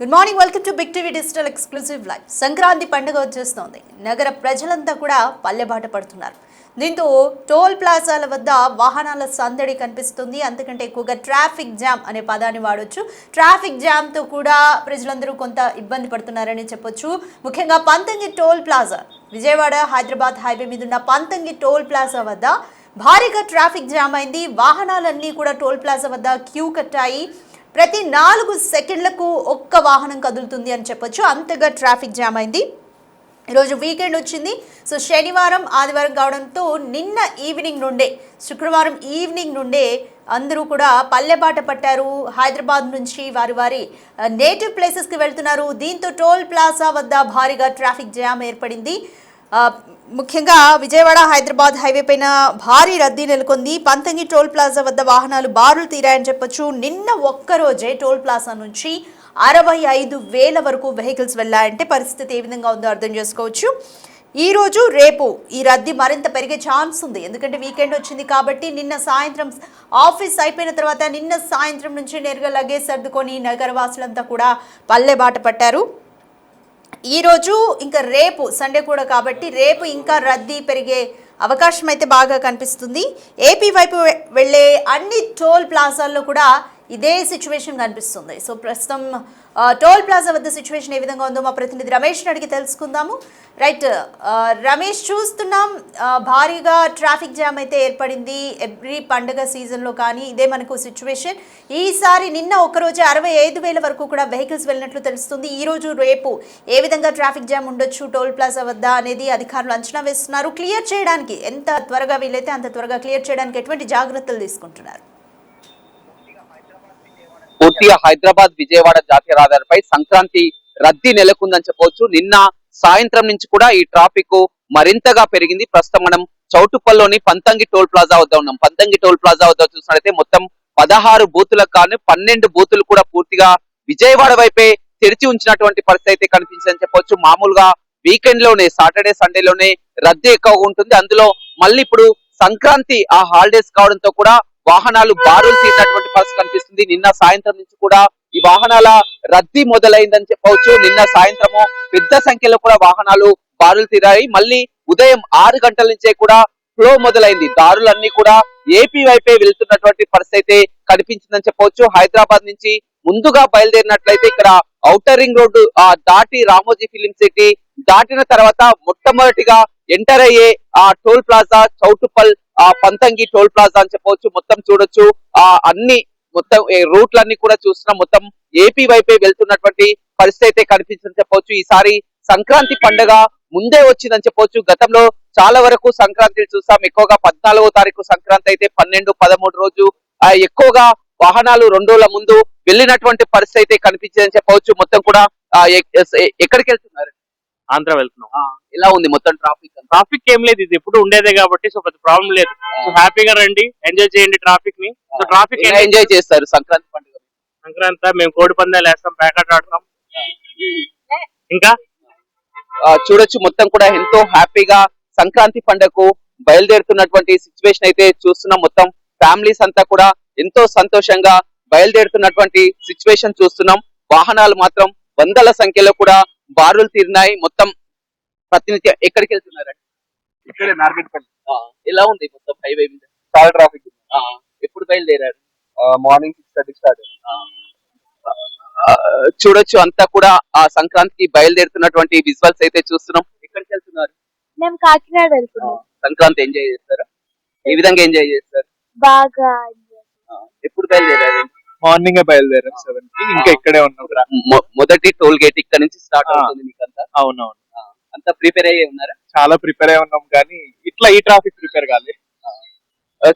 Good morning, welcome to big TV digital exclusive live. Sankranti పండుగ వచ్చేస్తోంది. నగర ప్రజలంతా కూడా పల్లెబాట పడుతున్నారు. దీంతో టోల్ ప్లాజాల వద్ద వాహనాల సందడి కనిపిస్తుంది. అంతకంటే ఎక్కువగా ట్రాఫిక్ జామ్ అనే పదాన్ని వాడొచ్చు. ట్రాఫిక్ జామ్తో కూడా ప్రజలందరూ కొంత ఇబ్బంది పడుతున్నారని చెప్పొచ్చు. ముఖ్యంగా Panthangi toll plaza, Vijayawada Hyderabad highway మీద ఉన్న పంతంగి టోల్ ప్లాజా వద్ద భారీగా ట్రాఫిక్ జామ్ అయింది. వాహనాలన్నీ కూడా టోల్ ప్లాజా వద్ద క్యూ కట్టాయి. ప్రతి 4 సెకండ్లకు ఒక్క వాహనం కదులుతుంది అని చెప్పొచ్చు. అంతగా ట్రాఫిక్ జామ్ అయింది. ఈరోజు వీకెండ్ వచ్చింది. సో శనివారం ఆదివారం కావడంతో నిన్న ఈవినింగ్ నుండే, శుక్రవారం ఈవినింగ్ నుండే అందరూ కూడా పల్లెబాట పట్టారు. హైదరాబాద్ నుంచి వారి నేటివ్ ప్లేసెస్కి వెళ్తున్నారు. దీంతో టోల్ ప్లాజా వద్ద భారీగా ట్రాఫిక్ జామ్ ఏర్పడింది. ముఖ్యంగా విజయవాడ హైదరాబాద్ హైవే పైన భారీ రద్దీ నెలకొంది. పంతంగి టోల్ ప్లాజా వద్ద వాహనాలు బారులు తీరాయని చెప్పొచ్చు. నిన్న ఒక్కరోజే టోల్ ప్లాజా నుంచి 65,000 వరకు వెహికల్స్ వెళ్ళాయంటే పరిస్థితి ఏ విధంగా ఉందో అర్థం చేసుకోవచ్చు. ఈరోజు రేపు ఈ రద్దీ మరింత పెరిగే ఛాన్స్ ఉంది. ఎందుకంటే వీకెండ్ వచ్చింది కాబట్టి నిన్న సాయంత్రం ఆఫీస్ అయిపోయిన తర్వాత నిన్న సాయంత్రం నుంచి నేరుగా లగేజ్ సర్దుకొని నగరవాసులంతా కూడా పల్లె బాట పట్టారు. ఈరోజు ఇంకా రేపు సండే కూడా కాబట్టి రేపు ఇంకా రద్దీ పెరిగే అవకాశం అయితే బాగా కనిపిస్తుంది. ఏపీ వైపు వెళ్ళే అన్ని టోల్ ప్లాజాల్లో కూడా ఇదే సిచ్యువేషన్ కనిపిస్తుంది. సో ప్రస్తుతం టోల్ ప్లాజా వద్ద సిచ్యువేషన్ ఏ విధంగా ఉందో మా ప్రతినిధి రమేష్ని అడిగి తెలుసుకుందాము. రైట్ రమేష్, చూస్తున్నాం భారీగా ట్రాఫిక్ జామ్ అయితే ఏర్పడింది. ఎవ్రీ పండుగ సీజన్లో కానీ ఇదే మనకు సిచ్యువేషన్. ఈసారి నిన్న ఒకరోజు 65,000 వరకు కూడా వెహికల్స్ వెళ్ళినట్లు తెలుస్తుంది. ఈరోజు రేపు ఏ విధంగా ట్రాఫిక్ జామ్ ఉండొచ్చు టోల్ ప్లాజా వద్ద అనేది అధికారులు అంచనా వేస్తున్నారు. క్లియర్ చేయడానికి ఎంత త్వరగా వీలైతే అంత త్వరగా క్లియర్ చేయడానికి ఎటువంటి జాగ్రత్తలు తీసుకుంటున్నారు? పూర్తిగా హైదరాబాద్ విజయవాడ జాతీయ రహదారిపై సంక్రాంతి రద్దీ నెలకొందని చెప్పవచ్చు. నిన్న సాయంత్రం నుంచి కూడా ఈ ట్రాఫిక్ మరింతగా పెరిగింది. ప్రస్తుతం మనం చౌటుప్పల్లోని పంతంగి టోల్ ప్లాజా వద్ద ఉన్నాం. పంతంగి టోల్ ప్లాజా వద్ద చూసినట్లయితే మొత్తం 16 బూతులకు కానీ 12 బూతులు కూడా పూర్తిగా విజయవాడ వైపే తెరిచి ఉంచినటువంటి పరిస్థితి అయితే కనిపించిందని చెప్పవచ్చు. మామూలుగా వీకెండ్ లోనే, సాటర్డే సండేలోనే రద్దీ ఎక్కువగా ఉంటుంది. అందులో మళ్ళీ ఇప్పుడు సంక్రాంతి ఆ హాలిడేస్ కావడంతో కూడా వాహనాలు బారులు తీరినటువంటి పరిస్థితి కనిపిస్తుంది. నిన్న సాయంత్రం నుంచి కూడా ఈ వాహనాల రద్దీ మొదలైందని చెప్పవచ్చు. నిన్న సాయంత్రము పెద్ద సంఖ్యలో కూడా వాహనాలు బారులు తీరాయి. మళ్ళీ ఉదయం 6 గంటల నుంచే కూడా ఫ్లో మొదలైంది. దారులన్నీ కూడా ఏపీ వైపే వెళ్తున్నటువంటి పరిస్థితి అయితే కనిపించిందని చెప్పవచ్చు. హైదరాబాద్ నుంచి ముందుగా బయలుదేరినట్లయితే ఇక్కడ ఔటర్ రింగ్ రోడ్డు దాటి రామోజీ ఫిలిం సిటీ దాటిన తర్వాత మొట్టమొదటిగా ఎంటర్ అయ్యే ఆ toll plaza Choutuppal Panthangi toll plaza అని చెప్పవచ్చు. మొత్తం చూడొచ్చు అన్ని మొత్తం రూట్లన్నీ కూడా చూస్తున్నాం. మొత్తం ఏపీ వైపే వెళ్తున్నటువంటి పరిస్థితి అయితే కనిపించిందని చెప్పవచ్చు. ఈసారి సంక్రాంతి పండుగ ముందే వచ్చిందని చెప్పవచ్చు. గతంలో చాలా వరకు సంక్రాంతి చూస్తాం. ఎక్కువగా 14వ తారీఖు సంక్రాంతి అయితే 12, 13 రోజు ఎక్కువగా వాహనాలు 2 రోజుల ముందు వెళ్ళినటువంటి పరిస్థితి అయితే కనిపించిందని చెప్పవచ్చు. మొత్తం కూడా ఎక్కడికి వెళ్తున్నారు? ఆంధ్ర వెళ్తున్నాం. ఎలా ఉంది మొత్తం ట్రాఫిక్ ఏం లేదు, ఇది ఎప్పుడు ఉండేదే కాబట్టి సో పెద్ద ప్రాబ్లం లేదు. సో హ్యాపీగా రండి, ఎంజాయ్ చేయండి ట్రాఫిక్ ని. సో ట్రాఫిక్ ఎంజాయ్ చేస్తారు సంక్రాంతి పండుగ? సంక్రాంతి మేము కోడి పందాలు వేస్తాం, ప్యాకెట్ ఆడతాం. ఇంకా చూడొచ్చు మొత్తం కూడా ఎంతో హ్యాపీగా సంక్రాంతి పండుగకు బయలుదేరుతున్నటువంటి సిచ్యువేషన్ అయితే చూస్తున్నాం. మొత్తం ఫ్యామిలీస్ అంతా కూడా ఎంతో సంతోషంగా బయలుదేరుతున్నటువంటి సిచ్యువేషన్ చూస్తున్నాం. వాహనాలు మాత్రం వందల సంఖ్యలో కూడా బారులు తీరినాయి. మొత్తం ప్రతినిత్యం ఎక్కడికి వెళ్తున్నారండి? ఇక్కడే నార్గట్పల్లి. ఎలా ఉంది మొత్తం హైవే మీద? చాలా ట్రాఫిక్. ఎప్పుడు బయలుదేరారు? Morning 6:30 start. చూడొచ్చు అంతా కూడా ఆ సంక్రాంతికి బయలుదేరుతున్నటువంటి విజువల్స్ అయితే చూస్తున్నాం. ఎక్కడికి వెళ్తున్నారు? మేము కాకినాడ వెళ్తున్నాం. సంక్రాంతి ఎంజాయ్ చేస్తారా? ఏ విధంగా ఎంజాయ్ చేస్తారు? బాగా. ఎప్పుడు బయలుదేరారు? మార్నింగ్ బయలుదేరాం 7 కి. ఇంకా ఇక్కడే ఉన్నాం. మొదటి టోల్ గేట్ ఇక్కడ నుంచి స్టార్ట్ అవుతుంది మీకు అంతా? అవునవును. అంతా ప్రిపేర్ అయ్యే ఉన్నారా? చాలా ప్రిపేర్ అయి ఉన్నాం కానీ ఇట్లా ఈ ట్రాఫిక్ ప్రిపేర్ కాలేదు.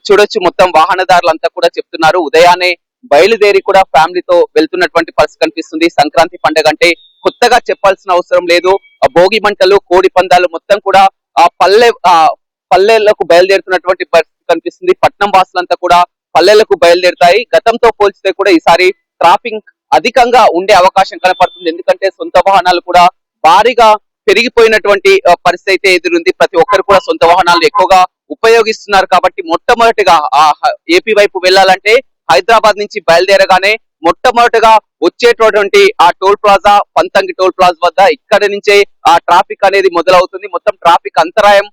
చూడొచ్చు మొత్తం వాహనదారులు అంతా కూడా చెప్తున్నారు ఉదయాన్నే బయలుదేరి కూడా ఫ్యామిలీతో వెళ్తున్నటువంటి పరిస్థితి కనిపిస్తుంది. సంక్రాంతి పండుగ అంటే కొత్తగా చెప్పాల్సిన అవసరం లేదు. భోగి మంటలు, కోడి పందాలు మొత్తం కూడా ఆ పల్లెలకు బయలుదేరుతున్నటువంటి పరిస్థితి కనిపిస్తుంది. పట్నం వాసులంతా కూడా పల్లెలకు బయలుదేరుతాయి. గతంతో పోల్చితే కూడా ఈసారి ట్రాఫిక్ అధికంగా ఉండే అవకాశం కనపడుతుంది. ఎందుకంటే సొంత వాహనాలు కూడా భారీగా పెరిగిపోయినటువంటి పరిస్థితి అయితే ఎదురుంది. ప్రతి ఒక్కరు కూడా సొంత వాహనాలు ఎక్కువగా ఉపయోగిస్తున్నారు కాబట్టి మొట్టమొదటిగా ఏపీ వైపు వెళ్ళాలంటే హైదరాబాద్ నుంచి బయలుదేరగానే మొట్టమొదటిగా వచ్చేటటువంటి ఆ toll plaza Panthangi toll plaza వద్ద ఇక్కడి నుంచే ఆ ట్రాఫిక్ అనేది మొదలవుతుంది. మొత్తం ట్రాఫిక్ అంతరాయం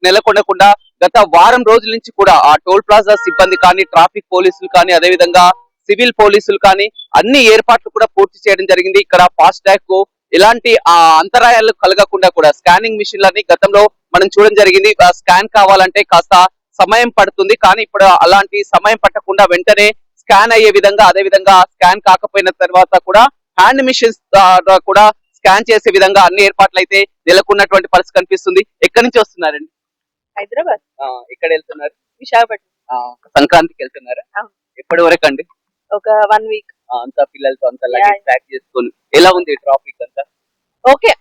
నెలకొనకుండా గత వారం రోజుల నుంచి కూడా ఆ టోల్ ప్లాజా సిబ్బంది కానీ, ట్రాఫిక్ పోలీసులు కానీ, అదేవిధంగా సివిల్ పోలీసులు కానీ అన్ని ఏర్పాట్లు కూడా పూర్తి చేయడం జరిగింది. ఇక్కడ ఫాస్ట్ ట్యాగ్ కు ఎలాంటి అంతరాయాలు కలగకుండా కూడా స్కానింగ్ మిషన్లని గతంలో మనం చూడడం జరిగింది. స్కాన్ కావాలంటే కాస్త సమయం పడుతుంది, కానీ ఇప్పుడు అలాంటి సమయం పట్టకుండా వెంటనే స్కాన్ అయ్యే విధంగా, అదే విధంగా స్కాన్ కాకపోయిన తర్వాత కూడా హ్యాండ్ మిషన్స్ కూడా స్కాన్ చేసే విధంగా అన్ని ఏర్పాట్లు అయితే నెలకొన్నటువంటి పరిస్థితి కనిపిస్తుంది. ఎక్కడి నుంచి వస్తున్నారండి? హైదరాబాద్. ఎక్కడ వెళ్తున్నారు? విశాఖపట్నం. సంక్రాంతికి వెళ్తున్నారా? ఎప్పటి వరకు అండి? ఒక 1 వీక్. అంతా పిల్లలతో అంతా లగేజ్ ప్యాక్ చేసుకొని ఎలా ఉంది ట్రాఫిక్ అంతా? ఓకే.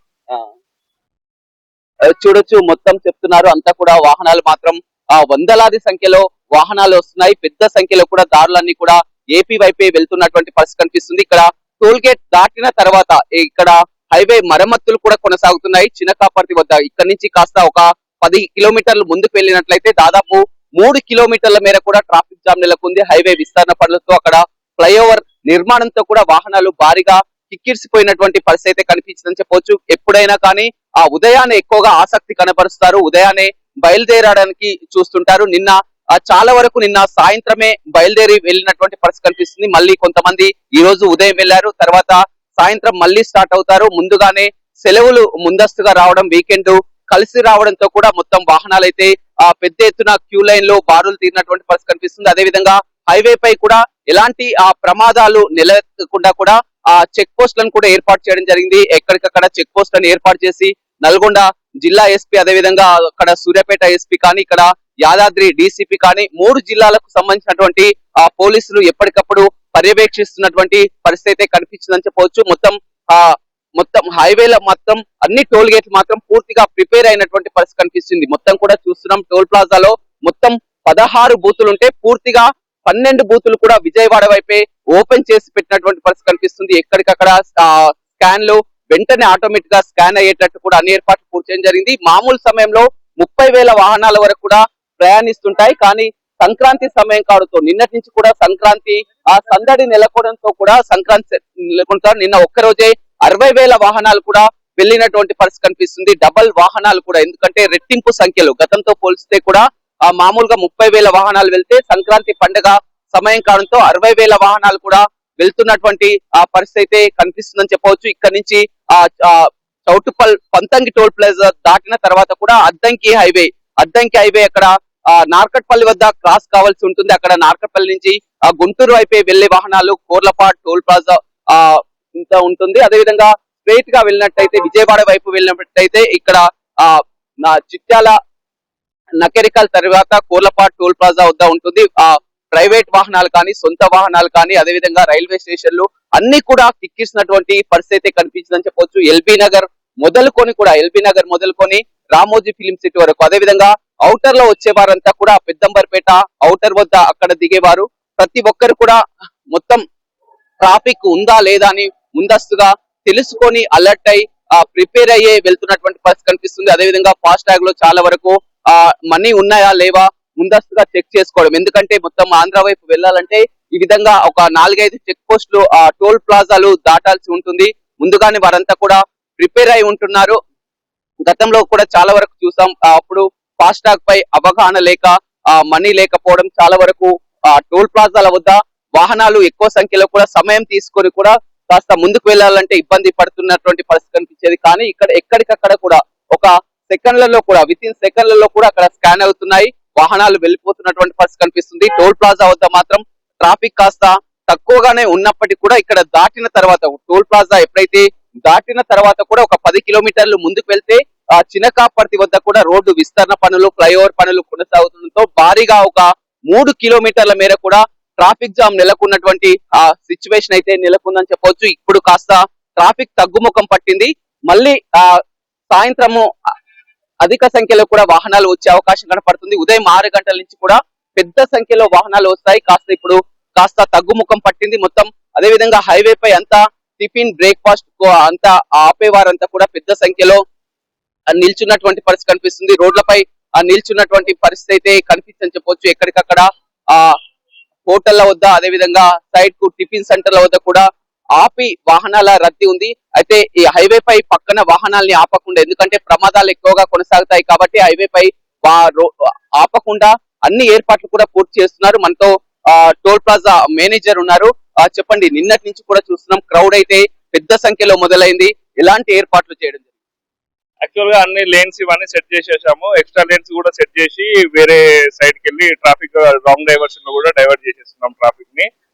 చూడొచ్చు, మొత్తం చెప్తున్నారు అంతా కూడా వాహనాలు మాత్రం వందలాది సంఖ్యలో వాహనాలు వస్తున్నాయి. పెద్ద సంఖ్యలో కూడా దారులన్నీ కూడా ఏపీ వైపే వెళ్తున్నటువంటి పరిస్థితి కనిపిస్తుంది. ఇక్కడ టోల్ గేట్ దాటిన తర్వాత ఇక్కడ హైవే మరమ్మతులు కూడా కొనసాగుతున్నాయి. చినకాపర్తి వద్ద ఇక్కడ నుంచి కాస్త ఒక 10 కిలోమీటర్లు ముందుకు వెళ్ళినట్లయితే దాదాపు 3 కిలోమీటర్ల మేర కూడా ట్రాఫిక్ జామ్ నెలకొంది. హైవే విస్తరణ పనులతో అక్కడ ఫ్లైఓవర్ నిర్మాణంతో కూడా వాహనాలు భారీగా కిక్కిరిసిపోయినటువంటి పరిస్థితి అయితే కనిపించిందని చెప్పొచ్చు. ఎప్పుడైనా కానీ ఉదయాన్నే ఎక్కువగా ఆసక్తి కనబరుస్తారు, ఉదయాన్నే బయలుదేరడానికి చూస్తుంటారు. చాలా వరకు నిన్న సాయంత్రమే బయలుదేరి వెళ్ళినటువంటి పరిస్థితి కనిపిస్తుంది. మళ్ళీ కొంతమంది ఈ రోజు ఉదయం వెళ్లారు, తర్వాత సాయంత్రం మళ్ళీ స్టార్ట్ అవుతారు. ముందుగానే సెలవులు ముందస్తుగా రావడం, వీకెండ్ కలిసి రావడంతో కూడా మొత్తం వాహనాలు అయితే పెద్ద ఎత్తున క్యూ లైన్ లో బారులు తీరినటువంటి పరిస్థితి కనిపిస్తుంది. అదేవిధంగా హైవే పై కూడా ఎలాంటి ప్రమాదాలు నిలకుండా కూడా చెక్ పోస్టులను కూడా ఏర్పాటు చేయడం జరిగింది. ఎక్కడికక్కడ చెక్ పోస్టులను ఏర్పాటు చేసి నల్గొండ జిల్లా ఎస్పీ, అదేవిధంగా అక్కడ సూర్యాపేట ఎస్పీ కానీ, ఇక్కడ యాదాద్రి డీసీపీ కానీ 3 జిల్లాలకు సంబంధించినటువంటి పోలీసులు ఎప్పటికప్పుడు పర్యవేక్షిస్తున్నటువంటి పరిస్థితి అయితే కనిపించిందని చెప్పవచ్చు. మొత్తం హైవేల మొత్తం అన్ని టోల్ గేట్లు మాత్రం పూర్తిగా ప్రిపేర్ అయినటువంటి పరిస్థితి కనిపిస్తుంది. మొత్తం కూడా చూస్తున్నాం, టోల్ ప్లాజాలో మొత్తం 16 బూతులు ఉంటే పూర్తిగా 12 బూతులు కూడా విజయవాడ వైపే ఓపెన్ చేసి పెట్టినటువంటి పరిస్థితి కనిపిస్తుంది. ఎక్కడికక్కడ స్కాన్లు వెంటనే ఆటోమేటిక్ గా స్కాన్ అయ్యేటట్టు కూడా అన్ని ఏర్పాట్లు పూర్తి చేయడం జరిగింది. మామూలు సమయంలో 30,000 వాహనాల వరకు కూడా ప్రయాణిస్తుంటాయి, కానీ సంక్రాంతి సమయం కావడంతో నిన్నటి నుంచి కూడా సంక్రాంతి సందడి నెలకొనడంతో కూడా నిన్న ఒక్కరోజే 60,000 వాహనాలు కూడా వెళ్ళినటువంటి పరిస్థితి కనిపిస్తుంది. డబల్ వాహనాలు కూడా, ఎందుకంటే రెట్టింపు సంఖ్యలో గతంతో పోల్చితే కూడా మామూలుగా 30,000 వాహనాలు వెళ్తే సంక్రాంతి పండుగ సమయం కావడంతో 60,000 వాహనాలు కూడా వెళ్తున్నటువంటి పరిస్థితి అయితే కనిపిస్తుందని చెప్పవచ్చు. ఇక్కడ నుంచి చౌటుప్పల్ పంతంగి టోల్ ప్లాజా దాటిన తర్వాత కూడా అద్దంకి హైవే అక్కడ నార్కట్పల్లి వద్ద క్రాస్ కావాల్సి ఉంటుంది. అక్కడ నార్కట్పల్లి నుంచి గుంటూరు వైపే వెళ్లే వాహనాలు కోర్లపాడ్ టోల్ ప్లాజా ఇంత ఉంటుంది. అదేవిధంగా స్ట్రైట్ గా వెళ్ళినట్టయితే విజయవాడ వైపు వెళ్ళినట్టయితే ఇక్కడ చిట్యాల నకరికల్ తర్వాత కోర్లపాడ్ టోల్ ప్లాజా వద్ద ఉంటుంది. ప్రైవేట్ వాహనాలు కానీ, సొంత వాహనాలు కానీ, అదేవిధంగా రైల్వే స్టేషన్లు అన్ని కూడా కిక్కిసినటువంటి పరిస్థితి కనిపించిందని చెప్పొచ్చు. ఎల్బీ నగర్ మొదలుకొని రామోజీ ఫిలిం సిటీ వరకు, అదేవిధంగా ఔటర్ లో వచ్చేవారంతా కూడా పెద్దంబర్పేట ఔటర్ వద్ద అక్కడ దిగేవారు. ప్రతి ఒక్కరు కూడా మొత్తం ట్రాఫిక్ ఉందా లేదా అని ముందస్తుగా తెలుసుకొని అలర్ట్ అయి ప్రిపేర్ అయ్యే వెళ్తున్నటువంటి పరిస్థితి కనిపిస్తుంది. అదేవిధంగా ఫాస్ట్ ట్యాగ్ లో చాలా వరకు మనీ ఉన్నాయా లేవా ముందస్తుగా చెక్ చేసుకోవడం, ఎందుకంటే మొత్తం ఆంధ్ర వైపు వెళ్ళాలంటే ఈ విధంగా ఒక 4-5 చెక్ పోస్టులు టోల్ ప్లాజాలు దాటాల్సి ఉంటుంది. ముందుగానే వారంతా కూడా ప్రిపేర్ అయి ఉంటున్నారు. గతంలో కూడా చాలా వరకు చూసాం, అప్పుడు ఫాస్ట్ ట్యాగ్ పై అవగాహన లేక మనీ లేకపోవడం, చాలా వరకు టోల్ ప్లాజాల వద్ద వాహనాలు ఎక్కువ సంఖ్యలో కూడా సమయం తీసుకొని కూడా కాస్త ముందుకు వెళ్ళాలంటే ఇబ్బంది పడుతున్నటువంటి పరిస్థితి కనిపించేది. కానీ ఇక్కడ ఎక్కడికక్కడ కూడా ఒక సెకండ్లలో కూడా వితిన్ సెకండ్లలో కూడా అక్కడ స్కాన్ అవుతున్నాయి, వాహనాలు వెళ్ళిపోతున్నటువంటి పరిస్థితి కనిపిస్తుంది. టోల్ ప్లాజా వద్ద మాత్రం ట్రాఫిక్ కాస్త తక్కువగానే ఉన్నప్పటికీ కూడా ఇక్కడ దాటిన తర్వాత టోల్ ప్లాజా ఎప్పుడైతే దాటిన తర్వాత కూడా ఒక 10 కిలోమీటర్లు ముందుకు వెళ్తే చినకాపర్తి వద్ద కూడా రోడ్డు విస్తరణ పనులు, ఫ్లైఓవర్ పనులు కొనసాగుతుండటంతో భారీగా ఒక 3 కిలోమీటర్ల మేర కూడా ట్రాఫిక్ జామ్ నెలకొన్నటువంటి సిచ్యువేషన్ అయితే నెలకొందని చెప్పవచ్చు. ఇప్పుడు కాస్త ట్రాఫిక్ తగ్గుముఖం పట్టింది. మళ్ళీ సాయంత్రము అధిక సంఖ్యలో కూడా వాహనాలు వచ్చే అవకాశం కనపడుతుంది. ఉదయం 6 గంటల నుంచి కూడా పెద్ద సంఖ్యలో వాహనాలు వస్తాయి. ఇప్పుడు కాస్త తగ్గుముఖం పట్టింది మొత్తం. అదేవిధంగా హైవే పై అంతా టిఫిన్, బ్రేక్ఫాస్ట్ అంతా ఆపేవారంతా కూడా పెద్ద సంఖ్యలో నిల్చున్నటువంటి పరిస్థితి కనిపిస్తుంది. రోడ్లపై నిల్చున్నటువంటి పరిస్థితి అయితే కనిపిస్తుందని చెప్పొచ్చు. ఎక్కడికక్కడ హోటళ్ల వద్ద అదే విధంగా సైడ్ కు టిఫిన్ సెంటర్ల వద్ద కూడా ఆపి వాహనాల రద్దీ ఉంది. అయితే ఈ హైవే పై పక్కన వాహనాల్ని ఆపకుండా, ఎందుకంటే ప్రమాదాలు ఎక్కువగా కొనసాగుతాయి కాబట్టి హైవే పై ఆపకుండా అన్ని ఏర్పాట్లు కూడా పూర్తి చేస్తున్నారు. మనతో టోల్ ప్లాజా మేనేజర్ ఉన్నారు. చెప్పండి, నిన్నటి నుంచి కూడా చూస్తున్నాం క్రౌడ్ అయితే పెద్ద సంఖ్యలో మొదలైంది. ఎలాంటి ఏర్పాట్లు చేయడం జరిగింది? యాక్చువల్ గా అన్ని లేన్స్ ఇవన్నీ సెట్ చేసేసాము. ఎక్స్ట్రా లేన్స్ కూడా సెట్ చేసి వేరే సైడ్ కి వెళ్ళి ట్రాఫిక్ రాంగ్ డైవర్షన్ లో కూడా డైవర్ట్ చేసేస్తున్నాం ట్రాఫిక్ ని.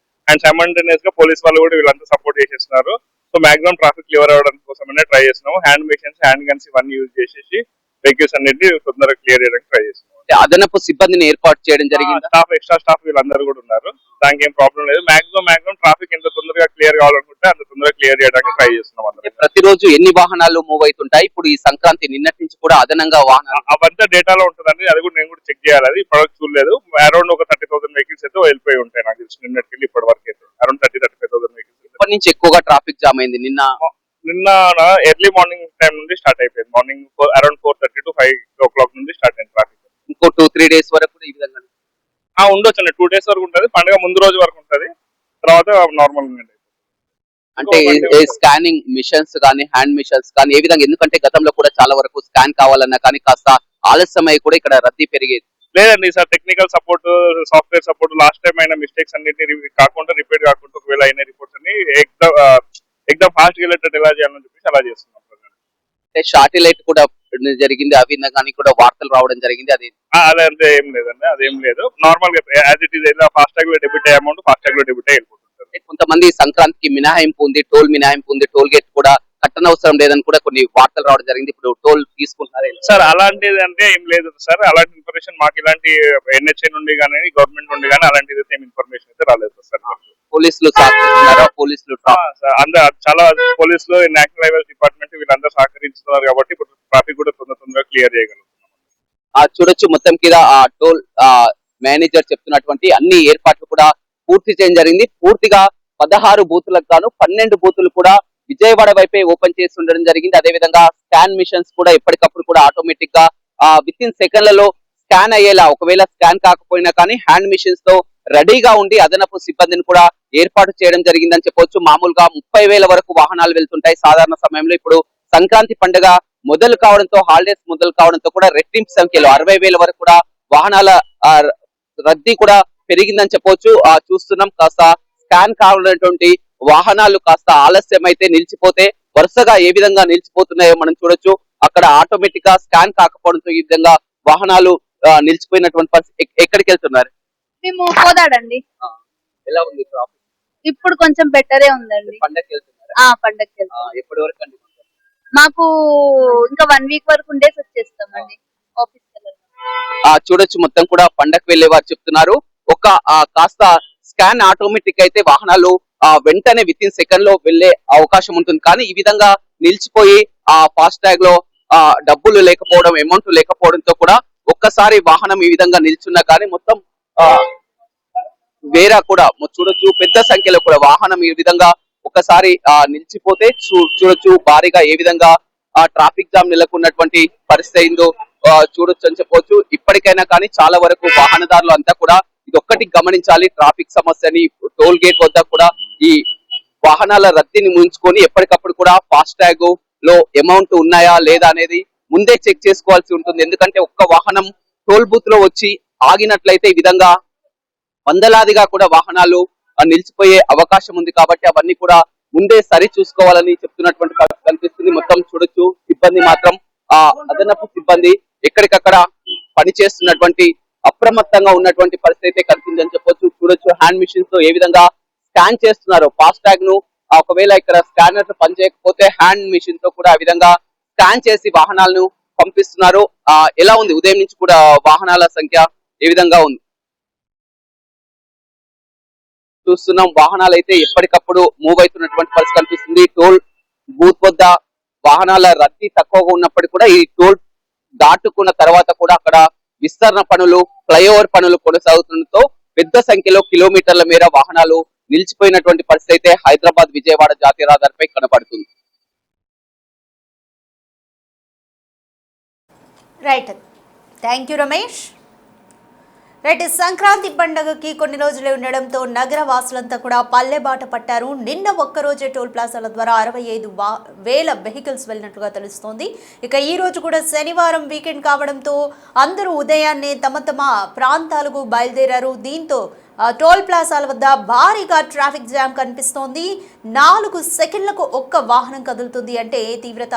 అండ్ సైమల్టేనియస్ గా పోలీస్ వాళ్ళు కూడా వీళ్ళంతా సపోర్ట్ చేసేస్తున్నారు. సో మాక్సిమం ట్రాఫిక్ క్లియర్ అవ్వడం కోసమే ట్రై చేస్తున్నాము. హ్యాండ్ మిషన్స్, హ్యాండ్ గన్స్ ఇవన్నీ యూజ్ చేసేసి వెహికల్స్ అన్నిటి తొందరగా క్లియర్ చేయడానికి ట్రై చేస్తున్నాం. అదనపు సిబ్బందిని ఏర్పాటు చేయడం జరిగింది. స్టాఫ్, ఎక్స్ట్రా స్టాఫ్ వీళ్ళందరూ కూడా ఉన్నారు. దానికి ఏం ప్రాబ్లం లేదు. మాక్సిమం ట్రాఫిక్ ఎంత తొందరగా క్లియర్ కావాలనుకుంటే అంత తొందరగా క్లియర్ చేయడానికి ట్రై చేస్తున్నాం. అందరం ప్రతిరోజు ఎన్ని వాహనాలు మూవ్ అవుతుంటాయి? ఇప్పుడు ఈ సంక్రాంతి నిన్నటి నుంచి కూడా అదనంగా వాహనాలు అవంతా డేటాలో ఉంటుందండి. అది కూడా నేను కూడా చెక్ చేయాలి. అది ఇప్పటివరకు చూడలేదు. అరౌండ్ ఒక 30,000 వెహికల్స్ అయితే వెళ్ళిపోయి ఉంటాయి నాకు తెలిసి. నిన్నటికి వెళ్ళి ఇప్పటి వరకు అయితే అరౌండ్ 35,000 వెహికల్స్. ఇప్పటి నుంచి ఎక్కువగా ట్రాఫిక్ జామ్ అయింది. నిన్న ఎర్లీ మార్నింగ్ టైం నుండి స్టార్ట్ అయిపోయింది. మార్నింగ్ అరౌండ్ 4:30 to 5 o'clock నుండి స్టార్ట్ అయింది ట్రాఫిక్. ఇంకో 2-3 డేస్ వరకు ఈ విధంగా ఉండొచ్చు అండి. 2 days వరకు ఉంటుంది. పండుగ ముందు రోజు వరకు ఉంటుంది. తర్వాత నార్మల్ గా అంటే స్కానింగ్ మిషన్స్ కానీ, హ్యాండ్ మిషన్స్ కానీ ఏ విధంగా, ఎందుకంటే గతంలో కూడా చాలా వరకు స్కాన్ కావాలన్నా కానీ కాస్త ఆలస్యం అయ్యి కూడా ఇక్కడ రద్దీ పెరిగేది. లేదండి sir, technical support, software support, last time అయిన మిస్టేక్స్ అన్నింటినీ కాకుండా రిపేర్ కాకుండా ఒకవేళ అయిన రిపోర్ట్స్ అన్ని ఎక్దమ్ ఫాస్ట్ వెళ్ళేటట్టు ఎలా చేయాలని చెప్పేసి అలా చేస్తున్నాం. అంటే శాటిలైట్ కూడా జరిగింది, అవి కానీ కూడా వార్తలు రావడం జరిగింది. అది అదంతా ఏం లేదండి, అదేం లేదు. నార్మల్ గా యాజ్ ఇట్ ఈస్ ఫాస్టాగ్ లో డెబిట్ అయ్యే అమౌంట్ ఫాస్టాగ్ లో డెబిట్ అయ్యి వెళ్ళిపోతుంది. కొంతమంది సంక్రాంతికి మినహాయింపు ఉంది, టోల్ మినహాయింపు ఉంది, టోల్ గేట్ కూడా కట్టనవసరం లేదని కూడా కొన్ని వార్తలు రావడం జరిగింది. ఇప్పుడు టోల్ తీసుకుంటున్నారు సార్. అలాంటిది అంటే ఏం లేదు సార్. అలాంటి ఇన్ఫర్మేషన్ మాకు ఇలాంటి NHA నుండి కానీ గవర్నమెంట్ నుండి కానీ అలాంటిది ఏం ఇన్ఫర్మేషన్ అయితే రాలేదు సార్. పోలీసులు సహకరిస్తున్నారా? పోలీసులు చాలా పోలీసులు, నేషనల్ హైవేస్ డిపార్ట్మెంట్ వీళ్ళందరూ సహకరిస్తున్నారు కాబట్టి ఇప్పుడు ట్రాఫిక్ కూడా తొందరగా క్లియర్ చేయగలుగుతున్నాం. చూడొచ్చు మొత్తం మీద ఆ టోల్ మేనేజర్ చెప్తున్నటువంటి అన్ని ఏర్పాట్లు కూడా పూర్తి చేయడం జరిగింది. పూర్తిగా 16 బూతులకు గాను 12 బూతులు కూడా విజయవాడ వైపే ఓపెన్ చేసి ఉండడం జరిగింది. అదే విధంగా స్కాన్ మిషన్స్ కూడా ఎప్పటికప్పుడు కూడా ఆటోమేటిక్ గా విత్ ఇన్ సెకండ్లలో స్కాన్ అయ్యేలా, ఒకవేళ స్కాన్ కాకపోయినా కానీ హ్యాండ్ మిషన్స్ తో రెడీగా ఉండి అదనపు సిబ్బందిని కూడా ఏర్పాటు చేయడం జరిగిందని చెప్పొచ్చు. మామూలుగా 30,000 వరకు వాహనాలు వెళ్తుంటాయి సాధారణ సమయంలో. ఇప్పుడు సంక్రాంతి పండుగ మొదలు కావడంతో, హాలిడేస్ మొదలు కావడంతో కూడా రెట్టింపు సంఖ్యలో 60,000 వరకు కూడా వాహనాల రద్దీ కూడా పెరిగిందని చెప్పొచ్చు. చూస్తున్నాం కాస్త స్కాన్ కావాలన్నటువంటి వాహనాలు కాస్త ఆలస్యం అయితే నిలిచిపోతే వరుసగా ఏ విధంగా నిలిచిపోతున్నాయో మనం చూడొచ్చు. అక్కడ ఆటోమేటిక్ గా స్కాన్ కాకపోవడంతో ఈ విధంగా వాహనాలు నిలిచిపోయినటువంటి పరిస్థితి. ఎక్కడికి వెళ్తున్నారు? మేము కోదాడండి. ఎలా ఉంది ట్రాఫిక్? ఇప్పుడు కొంచెం బెటరే ఉందండి. పండగకి వెళ్తున్నారు? పండగకి వెళ్తాం. ఎప్పటి వరకు అండి? మాకు ఇంకా 1 week వరకు ఉండేసి వచ్చేస్తామండి ఆఫీస్. చూడొచ్చు మొత్తం కూడా పండగకి వెళ్లే వారు చెప్తున్నారు. ఒక కాస్త స్కాన్ ఆటోమేటిక్ అయితే వాహనాలు వెంటనే విత్ ఇన్ సెకండ్ లో వెళ్లే అవకాశం ఉంటుంది. కానీ ఈ విధంగా నిలిచిపోయి ఫాస్ట్ ట్యాగ్ లో డబ్బులు లేకపోవడం, అమౌంట్ లేకపోవడంతో కూడా ఒక్కసారి వాహనం ఈ విధంగా నిల్చున్నా కానీ మొత్తం వేరే కూడా చూడొచ్చు పెద్ద సంఖ్యలో కూడా వాహనం ఈ విధంగా ఒక్కసారి నిలిచిపోతే చూడొచ్చు భారీగా ఏ విధంగా ట్రాఫిక్ జామ్ నెలకొన్నటువంటి పరిస్థితి అయిందో చూడొచ్చు అని చెప్పవచ్చు. ఇప్పటికైనా కానీ చాలా వరకు వాహనదారులు అంతా కూడా ఇది ఒక్కటి గమనించాలి. ట్రాఫిక్ సమస్యని టోల్ గేట్ వద్ద కూడా ఈ వాహనాల రద్దీని ముంచుకొని ఎప్పటికప్పుడు కూడా ఫాస్ట్ ట్యాగ్ లో అమౌంట్ ఉన్నాయా లేదా అనేది ముందే చెక్ చేసుకోవాల్సి ఉంటుంది. ఎందుకంటే ఒక్క వాహనం టోల్ బూత్ లో వచ్చి ఆగినట్లయితే ఈ విధంగా వందలాదిగా కూడా వాహనాలు నిలిచిపోయే అవకాశం ఉంది. కాబట్టి అవన్నీ కూడా ముందే సరి చూసుకోవాలని చెప్తున్నటువంటి కనిపిస్తుంది. మొత్తం చూడొచ్చు సిబ్బంది మాత్రం అదనపు సిబ్బంది ఎక్కడికక్కడ పనిచేస్తున్నటువంటి అప్రమత్తంగా ఉన్నటువంటి పరిస్థితి అయితే కనిపిందని చెప్పొచ్చు. చూడొచ్చు హ్యాండ్ మిషన్స్ తో ఏ విధంగా స్కాన్ చేస్తున్నారు ఫాస్ట్ ట్యాగ్ ను. ఒకవేళ ఇక్కడ స్కానర్ పనిచేయకపోతే హ్యాండ్ మిషన్ తో కూడా ఆ విధంగా స్కాన్ చేసి వాహనాలను పంపిస్తున్నారు. ఎలా ఉంది ఉదయం నుంచి కూడా వాహనాల సంఖ్య ఏ విధంగా ఉంది చూస్తున్నాం. వాహనాలు అయితే ఎప్పటికప్పుడు మూవ్ అవుతున్నటువంటి పరిస్థితి కనిపిస్తుంది. టోల్ బూత్ వద్ద వాహనాల రద్దీ తక్కువగా ఉన్నప్పటికీ కూడా ఈ టోల్ దాటుకున్న తర్వాత కూడా అక్కడ విస్తరణ పనులు, ఫ్లైఓవర్ పనులు కొనసాగుతుండటంతో పెద్ద సంఖ్యలో కిలోమీటర్ల మేర వాహనాలు నిలిచిపోయినటువంటి పరిస్థితి అయితే హైదరాబాద్ విజయవాడ జాతీయ రహదారిపై కనపడుతుంది. Right, thank you Ramesh. Right, Sankranti పండుగకి కొన్ని రోజులే ఉండడంతో నగర వాసులంతా కూడా పల్లె బాట పట్టారు. నిన్న ఒక్కరోజే టోల్ ప్లాజాల ద్వారా 65,000 వెహికల్స్ వెళ్ళినట్లుగా తెలుస్తోంది. ఇక ఈ రోజు కూడా శనివారం వీకెండ్ కావడంతో అందరూ ఉదయాన్నే తమ తమ ప్రాంతాలకు బయలుదేరారు. దీంతో టోల్ ప్లాజాల వద్ద భారీగా ట్రాఫిక్ జామ్ కనిపిస్తోంది. 4 సెకండ్లకు ఒక్క వాహనం కదులుతుంది అంటే తీవ్రత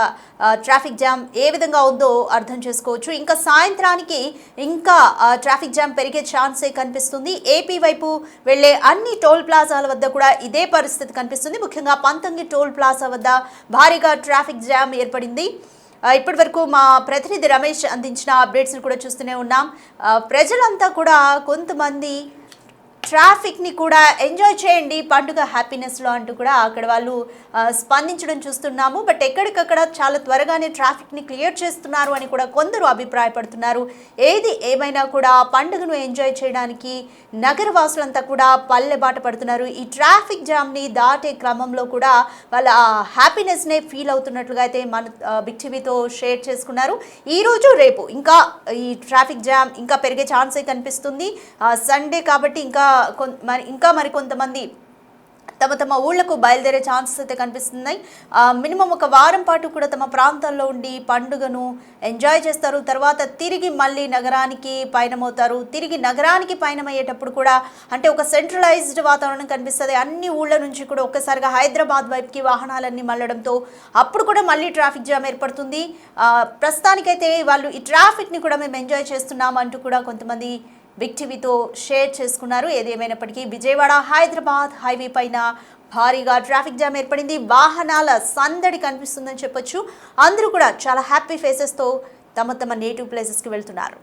ట్రాఫిక్ జామ్ ఏ విధంగా ఉందో అర్థం చేసుకోవచ్చు. ఇంకా సాయంత్రానికి ఇంకా ట్రాఫిక్ జామ్ పెరిగే ఛాన్సే కనిపిస్తుంది. ఏపీ వైపు వెళ్లే అన్ని టోల్ ప్లాజాల వద్ద కూడా ఇదే పరిస్థితి కనిపిస్తుంది. ముఖ్యంగా పంతంగి టోల్ ప్లాజా వద్ద భారీగా ట్రాఫిక్ జామ్ ఏర్పడింది. ఇప్పటి వరకు మా ప్రతినిధి రమేష్ అందించిన అప్డేట్స్ని కూడా చూస్తూనే ఉన్నాం. ప్రజలంతా కూడా కొంతమంది ట్రాఫిక్ని కూడా ఎంజాయ్ చేయండి పండుగ హ్యాపీనెస్లో అంటూ కూడా అక్కడ వాళ్ళు స్పందించడం చూస్తున్నాము. బట్ ఎక్కడికక్కడ చాలా త్వరగానే ట్రాఫిక్ని క్లియర్ చేస్తున్నారు అని కూడా కొందరు అభిప్రాయపడుతున్నారు. ఏది ఏమైనా కూడా పండుగను ఎంజాయ్ చేయడానికి నగరవాసులంతా కూడా పల్లె బాట పడుతున్నారు. ఈ ట్రాఫిక్ జామ్ని దాటే క్రమంలో కూడా వాళ్ళ హ్యాపీనెస్నే ఫీల్ అవుతున్నట్లుగా అయితే మన బిగ్ టీవీతో షేర్ చేసుకున్నారు. ఈరోజు రేపు ఇంకా ఈ ట్రాఫిక్ జామ్ ఇంకా పెరిగే ఛాన్సే కనిపిస్తుంది. సండే కాబట్టి ఇంకా మరికొంతమంది తమ తమ ఊళ్లకు బయలుదేరే ఛాన్సెస్ అయితే కనిపిస్తున్నాయి. మినిమం ఒక వారం పాటు కూడా తమ ప్రాంతాల్లో ఉండి పండుగను ఎంజాయ్ చేస్తారు. తర్వాత తిరిగి మళ్ళీ నగరానికి పయనమవుతారు. తిరిగి నగరానికి పయనమయ్యేటప్పుడు కూడా అంటే ఒక సెంట్రలైజ్డ్ వాతావరణం కనిపిస్తుంది. అన్ని ఊళ్ళ నుంచి కూడా ఒక్కసారిగా హైదరాబాద్ వైపుకి వాహనాలన్నీ మళ్ళడంతో అప్పుడు కూడా మళ్ళీ ట్రాఫిక్ జామ్ ఏర్పడుతుంది. ప్రస్తుతానికైతే వాళ్ళు ఈ ట్రాఫిక్ని కూడా మేము ఎంజాయ్ చేస్తున్నాం అంటూ కూడా కొంతమంది బిగ్ టీవీతో షేర్ చేసుకున్నారు. ఏదేమైనప్పటికీ విజయవాడ హైదరాబాద్ హైవే పైన భారీగా ట్రాఫిక్ జామ్ ఏర్పడింది. వాహనాల సందడి కనిపిస్తుందని చెప్పొచ్చు. అందరూ కూడా చాలా హ్యాపీ ఫేసెస్తో తమ తమ నేటివ్ ప్లేసెస్కి వెళ్తున్నారు.